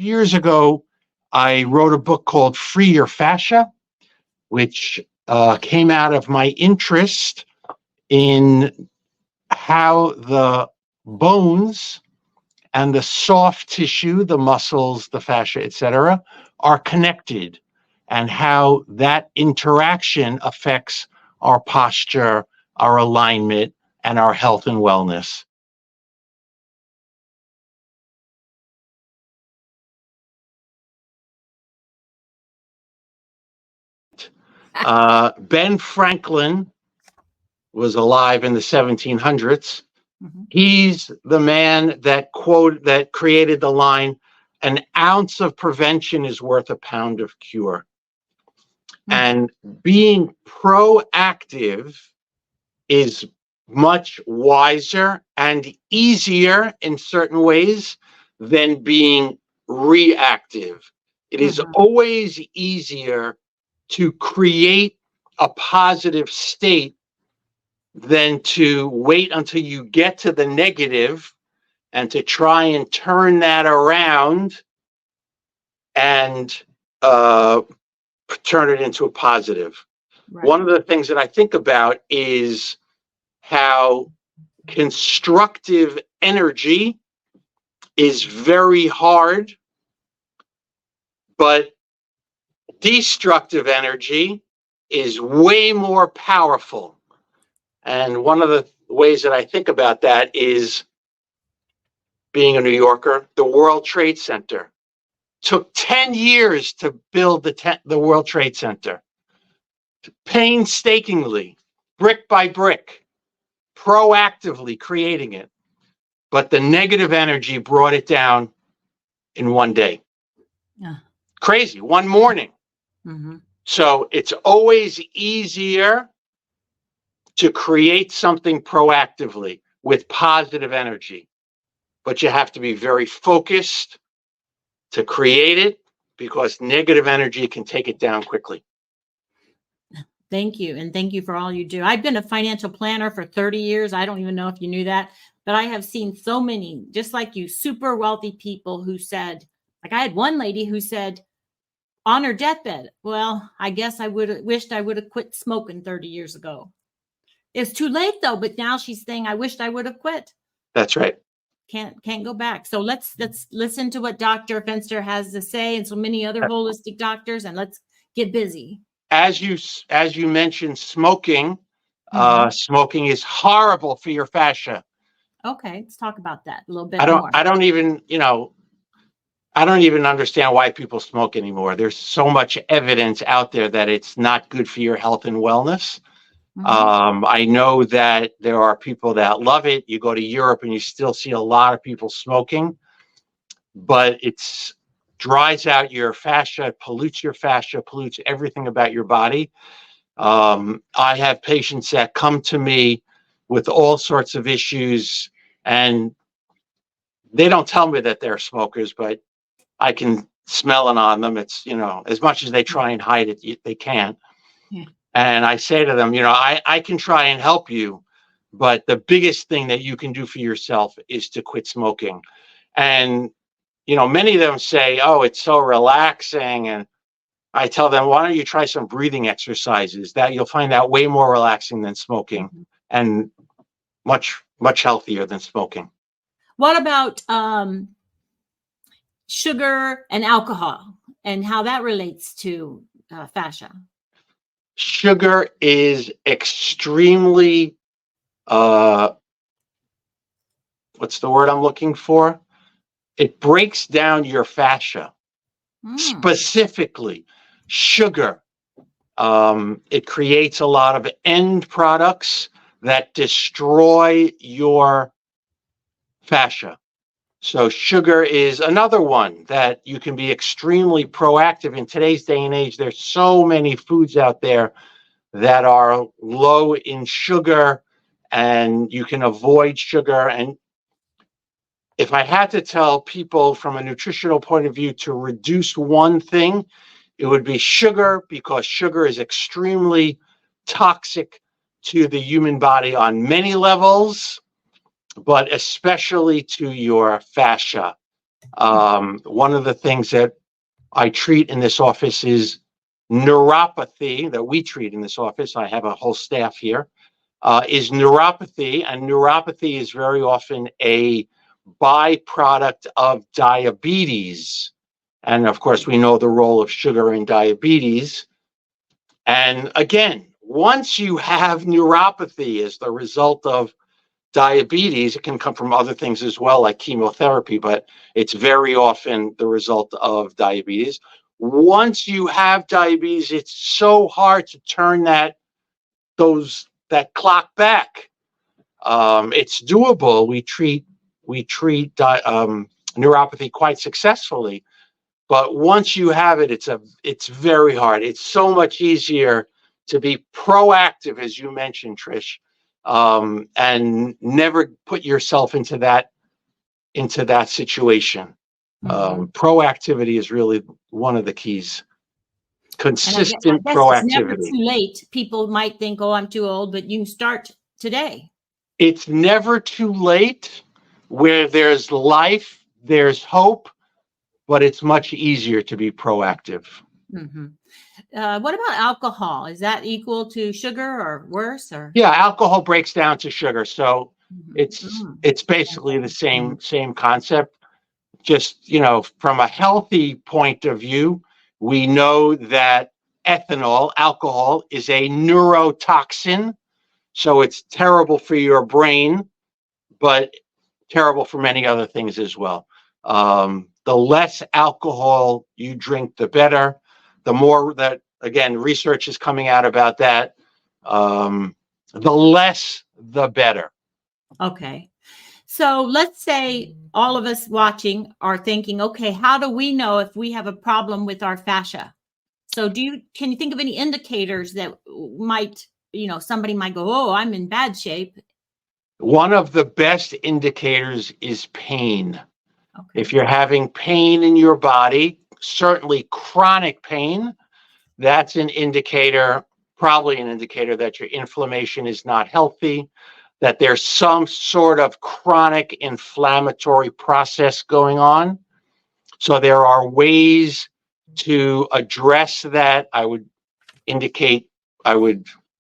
years ago, I wrote a book called Free Your Fascia, which came out of my interest in how the bones and the soft tissue, the muscles, the fascia, etc., are connected, and how that interaction affects our posture, our alignment, and our health and wellness. Ben Franklin was alive in the 1700s. Mm-hmm. He's the man that created the line, "An ounce of prevention is worth a pound of cure." Mm-hmm. And being proactive is much wiser and easier in certain ways than being reactive. It is always easier to create a positive state than to wait until you get to the negative and to try and turn that around and turn it into a positive. Right. One of the things that I think about is how constructive energy is very hard, but destructive energy is way more powerful. And one of the ways that I think about that is, being a New Yorker, the World Trade Center took 10 years to build the World Trade Center. Painstakingly, brick by brick, proactively creating it. But the negative energy brought it down in one day. Yeah. Crazy, one morning. Mm-hmm. So it's always easier to create something proactively with positive energy. But you have to be very focused to create it, because negative energy can take it down quickly. Thank you. And thank you for all you do. I've been a financial planner for 30 years. I don't even know if you knew that, but I have seen so many, just like you, super wealthy people who said, like I had one lady who said on her deathbed, well, I guess I wished I would have quit smoking 30 years ago. It's too late though, but now she's saying, I wished I would have quit. That's right. Can't go back. So let's listen to what Dr. Fenster has to say, and so many other holistic doctors, and let's get busy. As you mentioned, smoking, smoking is horrible for your fascia. Okay, let's talk about that a little bit more. I don't even understand why people smoke anymore. There's so much evidence out there that it's not good for your health and wellness. Mm-hmm. I know that there are people that love it. You go to Europe and you still see a lot of people smoking, but it's dries out your fascia, pollutes everything about your body. I have patients that come to me with all sorts of issues, and they don't tell me that they're smokers, but I can smell it on them. It's, as much as they try and hide it, they can't. Yeah. And I say to them, I can try and help you, but the biggest thing that you can do for yourself is to quit smoking. And, many of them say, oh, it's so relaxing. And I tell them, why don't you try some breathing exercises? That you'll find that way more relaxing than smoking, and much, much healthier than smoking. What about sugar and alcohol and how that relates to fascia? Sugar is extremely, what's the word I'm looking for? It breaks down your fascia. Specifically, sugar. It creates a lot of end products that destroy your fascia. So sugar is another one that you can be extremely proactive in today's day and age. There's so many foods out there that are low in sugar, and you can avoid sugar. And if I had to tell people from a nutritional point of view to reduce one thing, it would be sugar, because sugar is extremely toxic to the human body on many levels, but especially to your fascia. One of the things that I treat in this office is neuropathy, that we treat in this office. I have a whole staff here, is neuropathy. And neuropathy is very often a byproduct of diabetes. And of course, we know the role of sugar in diabetes. And again, once you have neuropathy as the result of diabetes, it can come from other things as well, like chemotherapy, but it's very often the result of diabetes. Once you have diabetes, it's so hard to turn that clock back. It's doable. We treat neuropathy quite successfully, but once you have it, it's very hard. It's so much easier to be proactive, as you mentioned, Trish, and never put yourself into that situation. Proactivity is really one of the keys. Consistent I guess it's never proactivity. too late. People might think, oh, I'm too old, but you can start today. It's never too late. Where there's life, there's hope, but it's much easier to be proactive. What about alcohol? Is that equal to sugar or worse? Or yeah, alcohol breaks down to sugar, so it's basically the same concept. Just, from a healthy point of view, we know that alcohol is a neurotoxin, so it's terrible for your brain, but terrible for many other things as well. The less alcohol you drink, the better. The more that, again, research is coming out about that, the less, the better. Okay. So let's say all of us watching are thinking, okay, how do we know if we have a problem with our fascia? So can you think of any indicators that might, somebody might go, oh, I'm in bad shape? One of the best indicators is pain. Okay. If you're having pain in your body, certainly chronic pain, that's probably an indicator that your inflammation is not healthy, that there's some sort of chronic inflammatory process going on. So there are ways to address that. I would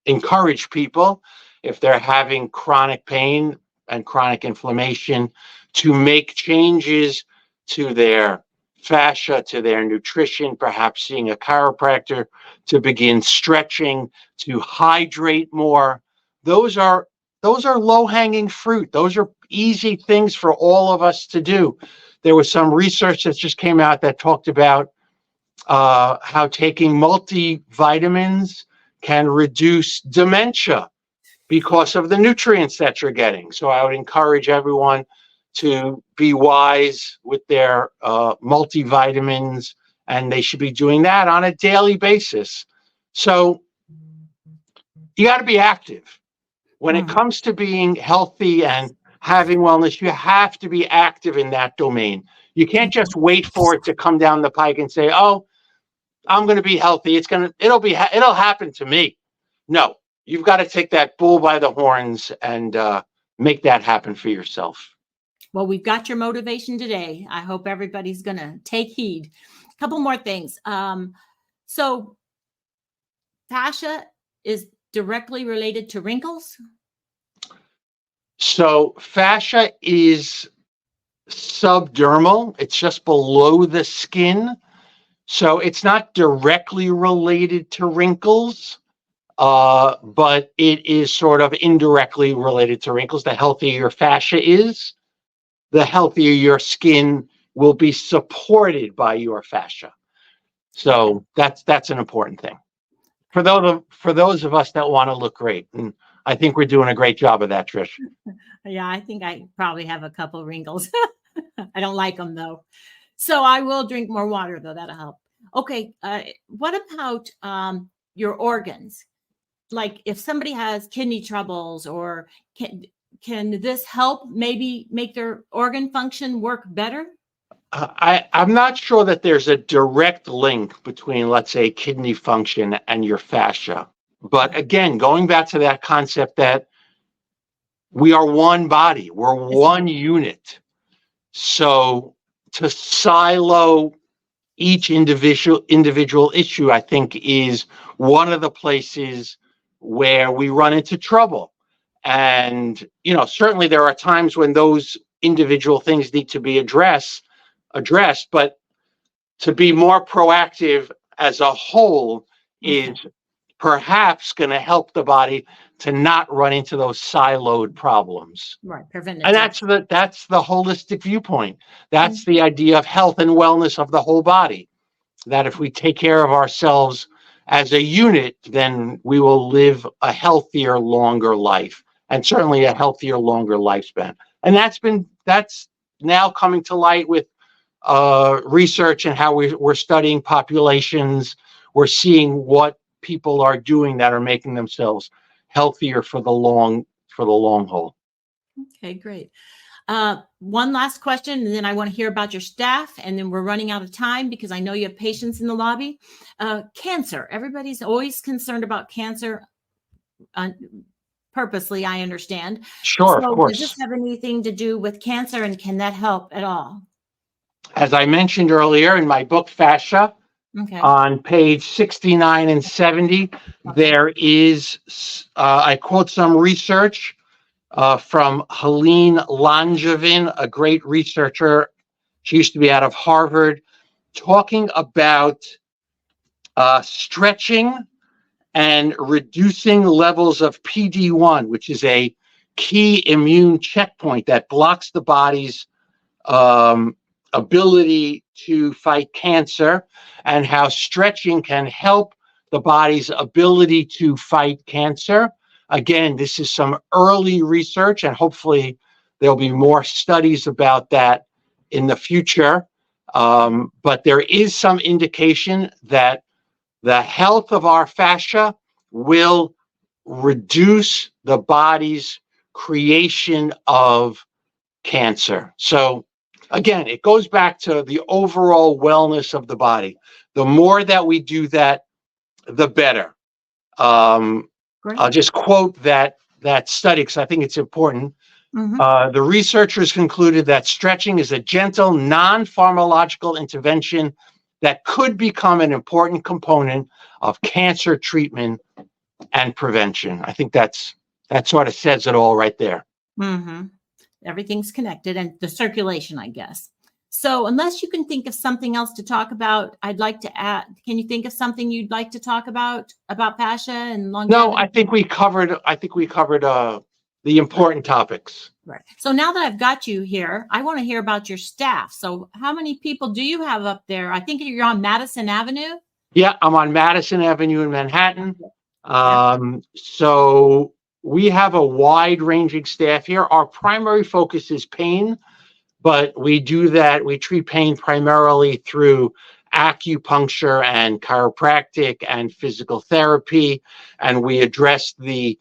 encourage people, if they're having chronic pain and chronic inflammation, to make changes to their fascia, to their nutrition, perhaps seeing a chiropractor, to begin stretching, to hydrate more. Those are low-hanging fruit. Those are easy things for all of us to do. There was some research that just came out that talked about how taking multivitamins can reduce dementia because of the nutrients that you're getting. So I would encourage everyone to be wise with their multivitamins, and they should be doing that on a daily basis. So you got to be active. When it comes to being healthy and having wellness, you have to be active in that domain. You can't just wait for it to come down the pike and say, oh, I'm going to be healthy. It'll happen to me. No, you've got to take that bull by the horns and make that happen for yourself. Well, we've got your motivation today. I hope everybody's going to take heed. A couple more things. So fascia is directly related to wrinkles? So fascia is subdermal. It's just below the skin. So it's not directly related to wrinkles, but it is sort of indirectly related to wrinkles. The healthier your fascia is, the healthier your skin will be supported by your fascia. So that's an important thing for those of us that want to look great. And I think we're doing a great job of that, Trish. Yeah, I think I probably have a couple wrinkles. I don't like them though. So I will drink more water though. That'll help. Okay. What about your organs? Like if somebody has kidney troubles, or can this help maybe make their organ function work better? I'm not sure that there's a direct link between, let's say, kidney function and your fascia. But again, going back to that concept that we are one body, we're one unit. So to silo each individual issue, I think, is one of the places where we run into trouble. And, certainly there are times when those individual things need to be addressed, but to be more proactive as a whole is perhaps going to help the body to not run into those siloed problems. Right, preventative. And that's the holistic viewpoint. That's the idea of health and wellness of the whole body. That if we take care of ourselves as a unit, then we will live a healthier, longer life, and certainly a healthier, longer lifespan. And that's now coming to light with research and how we're studying populations. We're seeing what people are doing that are making themselves healthier for the long haul. Okay, great. One last question, and then I want to hear about your staff, and then we're running out of time because I know you have patients in the lobby. Cancer. Everybody's always concerned about cancer. Purposely, I understand. Sure, So of course. Does this have anything to do with cancer, and can that help at all? As I mentioned earlier in my book, Fascia, on page 69 and 70, there is, I quote some research from Helene Langevin, a great researcher. She used to be out of Harvard, talking about stretching and reducing levels of PD-1, which is a key immune checkpoint that blocks the body's ability to fight cancer, and how stretching can help the body's ability to fight cancer. Again, this is some early research, and hopefully there'll be more studies about that in the future. But there is some indication that the health of our fascia will reduce the body's creation of cancer. So again, it goes back to the overall wellness of the body. The more that we do that, the better. I'll just quote that study because I think it's important. The researchers concluded that stretching is a gentle, non-pharmacological intervention that could become an important component of cancer treatment and prevention. I think that sort of says it all right there. Everything's connected, and the circulation, I guess. So unless you can think of something else to talk about, I'd like to add, can you think of something you'd like to talk about fascia and longevity? No, I think we covered the important topics. Right. So now that I've got you here, I want to hear about your staff. So how many people do you have up there? I think you're on Madison Avenue. Yeah, I'm on Madison Avenue in Manhattan. So we have a wide-ranging staff here. Our primary focus is pain, but we treat pain primarily through acupuncture and chiropractic and physical therapy, and we address the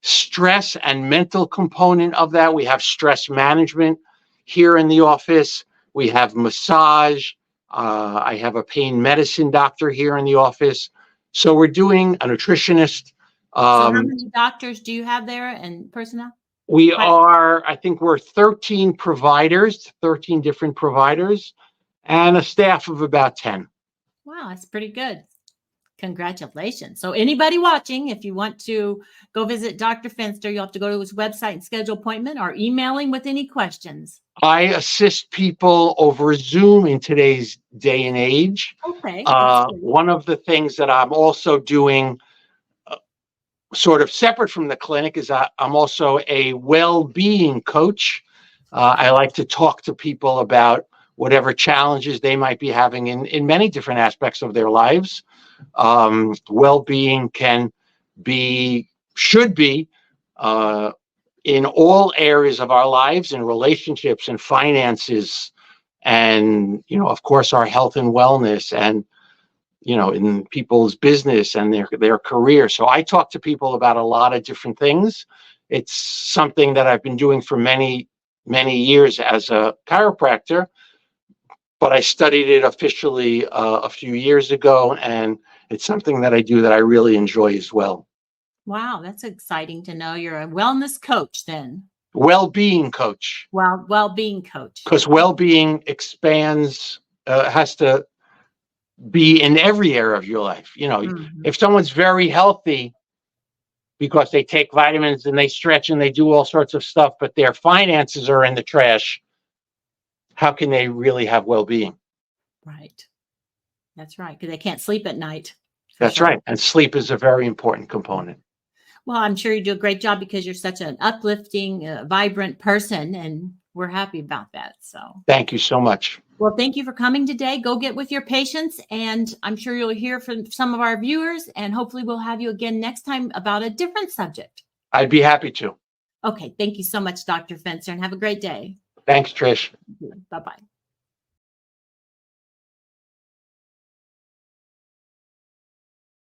stress and mental component of that. We have stress management here in the office. We have massage. I have a pain medicine doctor here in the office. So we're doing a nutritionist. So how many doctors do you have there and personnel? I think we're 13 providers, 13 different providers, and a staff of about 10. Wow, that's pretty good. Congratulations. So anybody watching, if you want to go visit Dr. Fenster, you'll have to go to his website and schedule an appointment, or email him with any questions. I assist people over Zoom in today's day and age. Okay. One of the things that I'm also doing sort of separate from the clinic is I'm also a well-being coach. I like to talk to people about whatever challenges they might be having in many different aspects of their lives. Well-being should be in all areas of our lives, in relationships and finances, and, of course, our health and wellness, and, in people's business and their career. So I talk to people about a lot of different things. It's something that I've been doing for many, many years as a chiropractor, but I studied it officially a few years ago, and it's something that I do that I really enjoy as well. Wow, that's exciting to know. You're a wellness coach then. Well-being coach, Well-being coach. because well-being expands, has to be in every area of your life. You know, if someone's very healthy because they take vitamins and they stretch and they do all sorts of stuff, but their finances are in the trash, how can they really have well-being? Right. That's right. Because they can't sleep at night. That's right. And sleep is a very important component. Well, I'm sure you do a great job because you're such an uplifting, vibrant person, and we're happy about that. So Thank you so much. well, thank you for coming today. Go get with your patients, and I'm sure you'll hear from some of our viewers, and hopefully we'll have you again next time about a different subject. I'd be happy to. Okay. Thank you so much, Dr. Fenster, and have a great day. Thanks, Trish. Bye-bye.